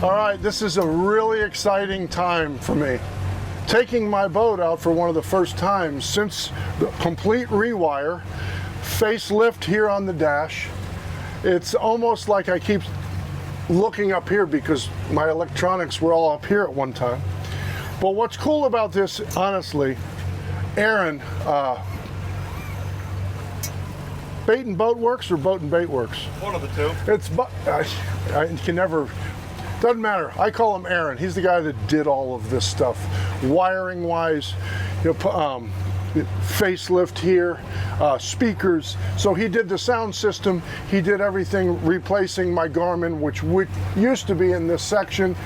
All right, this is a really exciting time for me. Taking my boat out for one of the first times since the complete rewire, facelift here on the dash. It's almost like I keep looking up here because my electronics were all up here at one time. But what's cool about this, honestly, Aaron, Bait and Boat Works or Boat and Bait Works? One of the two. It's, I can never, doesn't matter. I call him Aaron. He's the guy that did all of this stuff, wiring wise, facelift here, speakers. So he did the sound system. He did everything, replacing my Garmin, which used to be in this section.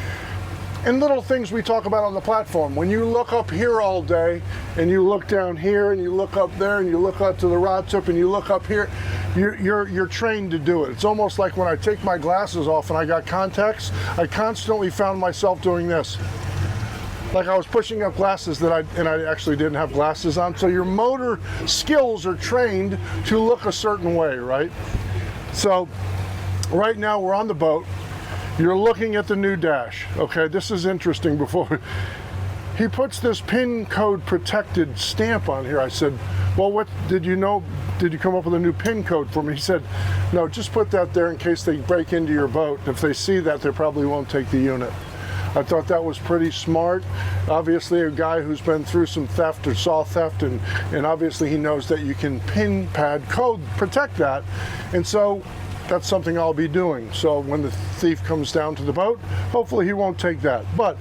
And little things we talk about on the platform. When you look up here all day and you look down here and you look up there and you look out to the rod tip and you look up here, you're trained to do it. It's almost like when I take my glasses off and I got contacts, I constantly found myself doing this. Like I was pushing up glasses and I actually didn't have glasses on. So your motor skills are trained to look a certain way, right? So right now we're on the boat. You're looking at the new dash. Okay, this is interesting. Before he puts this pin code protected stamp on here, I said, well, what did you know? Did you come up with a new pin code for me? He said, no, just put that there in case they break into your boat. If they see that, they probably won't take the unit. I thought that was pretty smart. Obviously a guy who's been through some theft or saw theft, and obviously he knows that you can pin pad code protect that. And so that's something I'll be doing. So when the thief comes down to the boat, hopefully he won't take that. But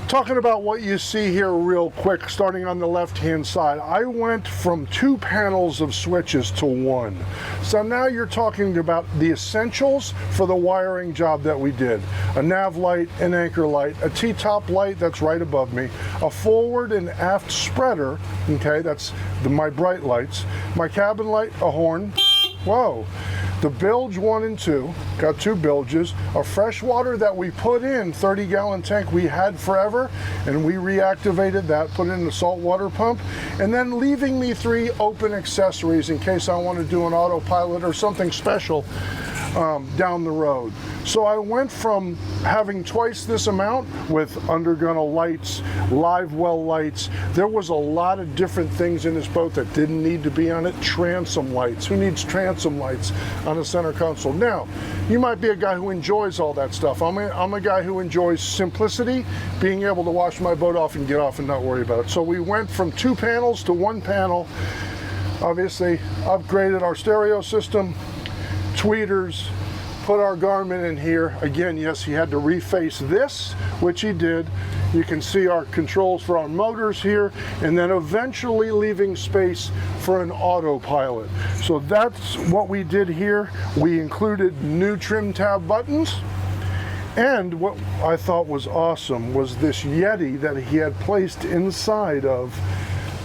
talking about what you see here real quick, starting on the left-hand side, I went from 2 panels of switches to 1. So now you're talking about the essentials for the wiring job that we did. A nav light, an anchor light, a T-top light that's right above me, a forward and aft spreader, okay, that's my bright lights, my cabin light, a horn, whoa. The bilge 1 and 2, got 2 bilges, a freshwater that we put in, 30-gallon tank we had forever, and we reactivated that, put in the saltwater pump, and then leaving me 3 open accessories in case I want to do an autopilot or something special down the road. So I went from having twice this amount with undergunnel lights, live well lights. There was a lot of different things in this boat that didn't need to be on it. Transom lights. Who needs transom lights on a center console? Now, you might be a guy who enjoys all that stuff. I'm a guy who enjoys simplicity, being able to wash my boat off and get off and not worry about it. So we went from 2 panels to 1 panel. Obviously, upgraded our stereo system, tweeters, put our Garmin in here. Again, yes, he had to reface this, which he did. You can see our controls for our motors here, and then eventually leaving space for an autopilot. So that's what we did here. We included new trim tab buttons, and what I thought was awesome was this Yeti that he had placed inside of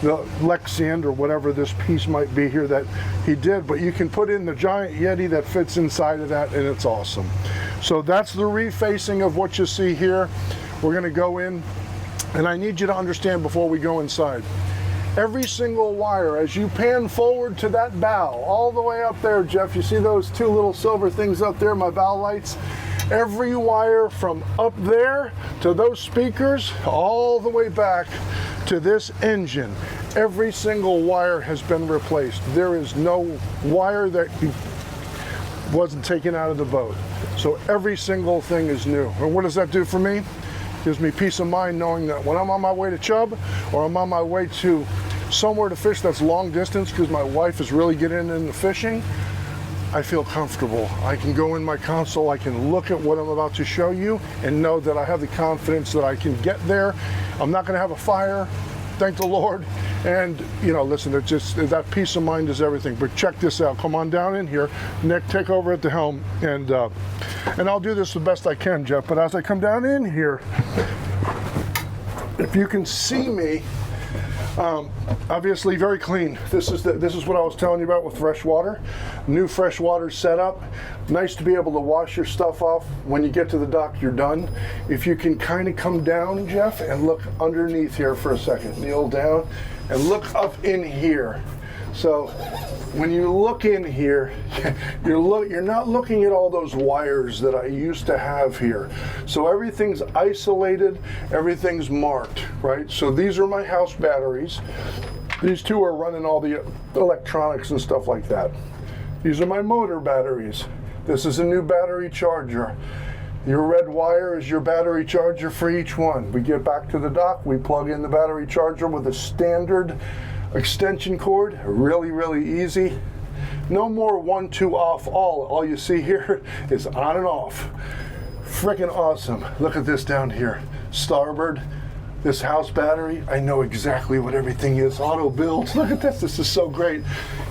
the Lexand or whatever this piece might be here that he did, but you can put in the giant Yeti that fits inside of that, and it's awesome. So that's the refacing of what you see here. We're going to go in, and I need you to understand before we go inside, every single wire, as you pan forward to that bow, all the way up there, Jeff, you see those 2 little silver things up there, my bow lights? Every wire from up there to those speakers, all the way back to this engine, every single wire has been replaced. There is no wire that wasn't taken out of the boat. So every single thing is new. And what does that do for me? Gives me peace of mind knowing that when I'm on my way to Chubb or I'm on my way to somewhere to fish that's long distance because my wife is really getting into fishing, I feel comfortable. I can go in my console, I can look at what I'm about to show you and know that I have the confidence that I can get there. I'm not gonna have a fire, thank the Lord. And listen, it's just, that peace of mind is everything. But check this out, come on down in here. Nick, take over at the helm, and I'll do this the best I can, Jeff. But as I come down in here, if you can see me, obviously very clean. This is what I was telling you about with freshwater. New freshwater setup. Nice to be able to wash your stuff off. When you get to the dock, you're done. If you can kind of come down, Jeff, and look underneath here for a second. Kneel down and look up in here. So when you look in here, you're not looking at all those wires that I used to have here. So everything's isolated, everything's marked, right? So these are my house batteries. These two are running all the electronics and stuff like that. These are my motor batteries. This is a new battery charger. Your red wire is your battery charger for each one. We get back to the dock, we plug in the battery charger with a standard extension cord, really, really easy. No more 1, 2 off all. All you see here is on and off. Freaking awesome. Look at this down here. Starboard, this house battery, I know exactly what everything is. Auto build, look at this is so great.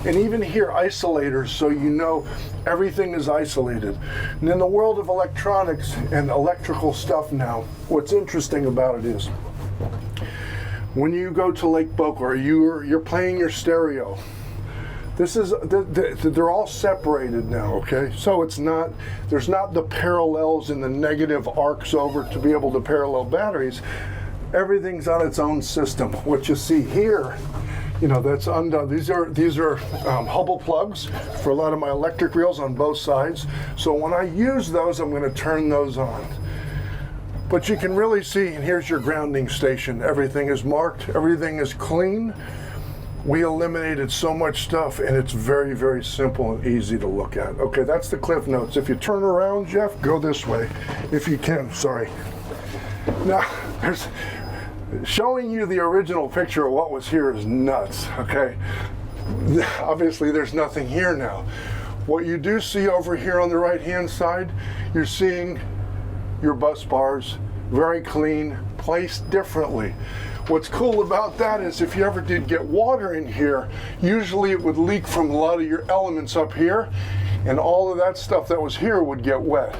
And even here, isolators, so you know everything is isolated. And in the world of electronics and electrical stuff now, what's interesting about it is, when you go to Lake Boca or you're playing your stereo, they're all separated now, okay? So there's not the parallels and the negative arcs over to be able to parallel batteries. Everything's on its own system. What you see here, that's undone. These are Hubble plugs for a lot of my electric reels on both sides. So when I use those, I'm going to turn those on. But you can really see, and here's your grounding station. Everything is marked, everything is clean. We eliminated so much stuff, and it's very, very simple and easy to look at. Okay, that's the Cliff Notes. If you turn around, Jeff, go this way, if you can, sorry. Now, showing you the original picture of what was here is nuts, okay? Obviously, there's nothing here now. What you do see over here on the right-hand side, you're seeing your bus bars, very clean, placed differently. What's cool about that is if you ever did get water in here, usually it would leak from a lot of your elements up here, and all of that stuff that was here would get wet.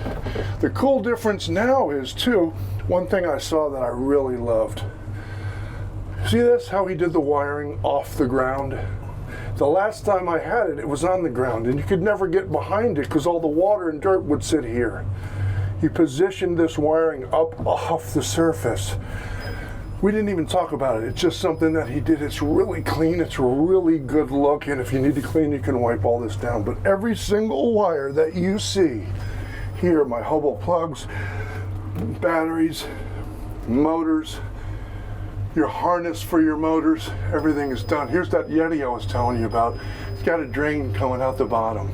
The cool difference now is, too, one thing I saw that I really loved. See this, how he did the wiring off the ground? The last time I had it, it was on the ground, and you could never get behind it because all the water and dirt would sit here. He positioned this wiring up off the surface. We didn't even talk about it. It's just something that he did. It's really clean. It's a really good look. And if you need to clean, you can wipe all this down. But every single wire that you see here, my Hubble plugs, batteries, motors, your harness for your motors, everything is done. Here's that Yeti I was telling you about. It's got a drain coming out the bottom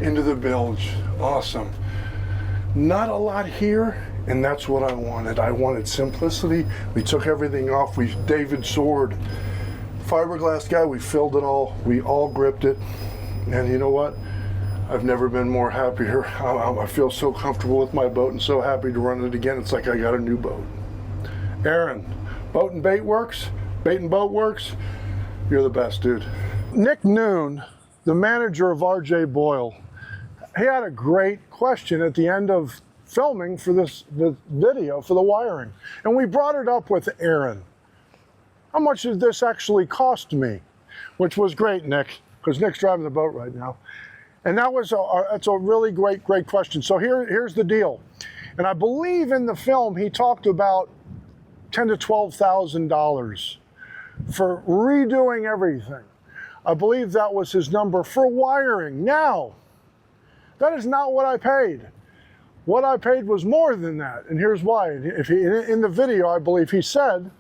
into the bilge. Awesome. Not a lot here. And that's what I wanted. I wanted simplicity. We took everything off. David Sword, fiberglass guy, we filled it all. We all gripped it. And you know what? I've never been more happier. I feel so comfortable with my boat and so happy to run it again. It's like I got a new boat. Aaron, Boat and Bait Works, Bait and Boat Works, you're the best, dude. Nick Noon, the manager of RJ Boyle, he had a great question at the end of filming for the video for the wiring, and we brought it up with Aaron. How much did this actually cost me? Which was great, Nick, because Nick's driving the boat right now. And that's a really great question. So here's the deal. And I believe in the film he talked about $10,000 to $12,000 for redoing everything. I believe that was his number for wiring. Now, that is not what I paid. What I paid was more than that, and here's why. In the video, I believe he said,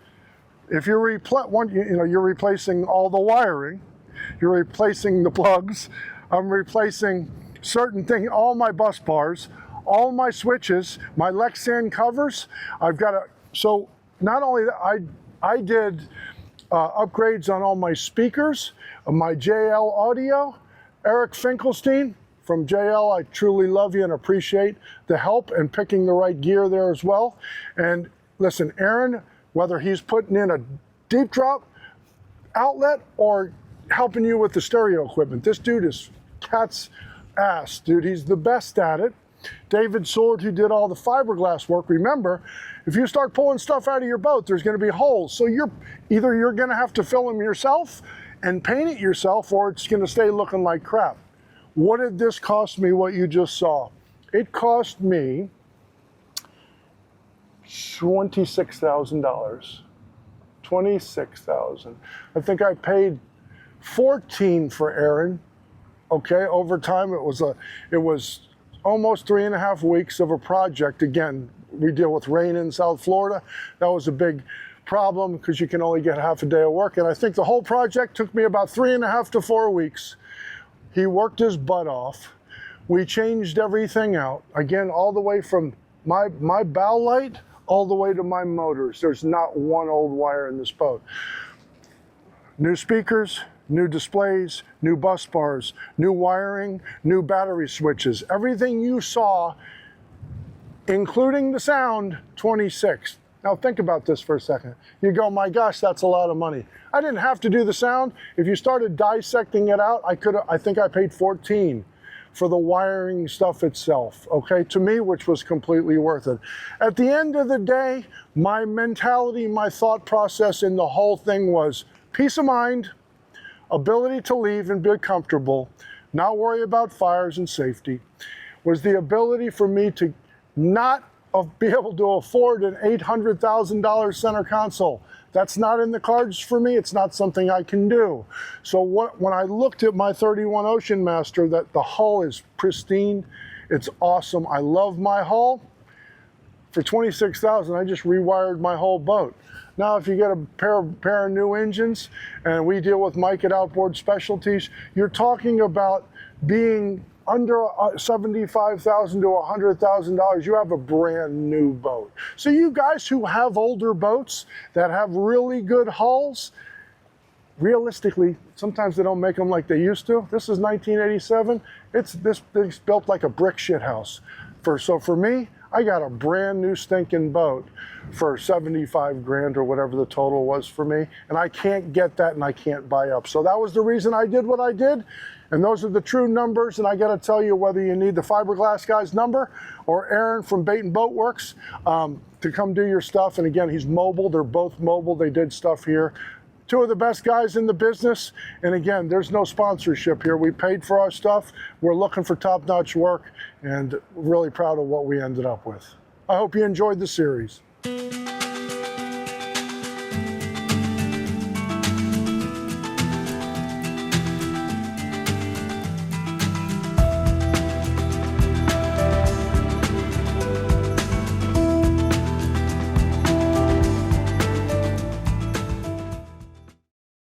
if you're replacing all the wiring, you're replacing the plugs, I'm replacing certain things, all my bus bars, all my switches, my Lexan covers. So not only that, I did upgrades on all my speakers, my JL audio. Eric Finkelstein from JL, I truly love you and appreciate the help and picking the right gear there as well. And listen, Aaron, whether he's putting in a deep drop outlet or helping you with the stereo equipment, this dude is cat's ass, dude. He's the best at it. David Sword, who did all the fiberglass work, remember, if you start pulling stuff out of your boat, there's going to be holes. So you're going to have to fill them yourself and paint it yourself, or it's going to stay looking like crap. What did this cost me, what you just saw? It cost me $26,000. $26,000. I think I paid 14 for Aaron. Okay, over time it was almost 3.5 weeks of a project. Again, we deal with rain in South Florida. That was a big problem because you can only get half a day of work. And I think the whole project took me about 3.5 to 4 weeks. He worked his butt off. We changed everything out. Again, all the way from my bow light all the way to my motors. There's not one old wire in this boat. New speakers, new displays, new bus bars, new wiring, new battery switches. Everything you saw, including the sound, 26. Now think about this for a second. You go, my gosh, that's a lot of money. I didn't have to do the sound. If you started dissecting it out, I think I paid 14 for the wiring stuff itself, okay, to me, which was completely worth it. At the end of the day, my mentality, my thought process in the whole thing was peace of mind, ability to leave and be comfortable, not worry about fires and safety, was the ability for me to not be able to afford an $800,000 center console. That's not in the cards for me. It's not something I can do. So when I looked at my 31 Ocean Master, that the hull is pristine, it's awesome. I love my hull. For $26,000, I just rewired my whole boat. Now, if you get a pair of new engines, and we deal with Mike at Outboard Specialties, you're talking about being under $75,000 to $100,000, you have a brand new boat. So you guys who have older boats that have really good hulls, realistically, sometimes they don't make them like they used to. This is 1987. This thing's built like a brick shit house. So for me, I got a brand new stinking boat for 75 grand or whatever the total was for me. And I can't get that and I can't buy up. So that was the reason I did what I did. And those are the true numbers. And I got to tell you, whether you need the Fiberglass guy's number or Aaron from Bait and Boat Works to come do your stuff. And again, he's mobile. They're both mobile. They did stuff here. Two of the best guys in the business. And again, there's no sponsorship here. We paid for our stuff. We're looking for top-notch work and really proud of what we ended up with. I hope you enjoyed the series.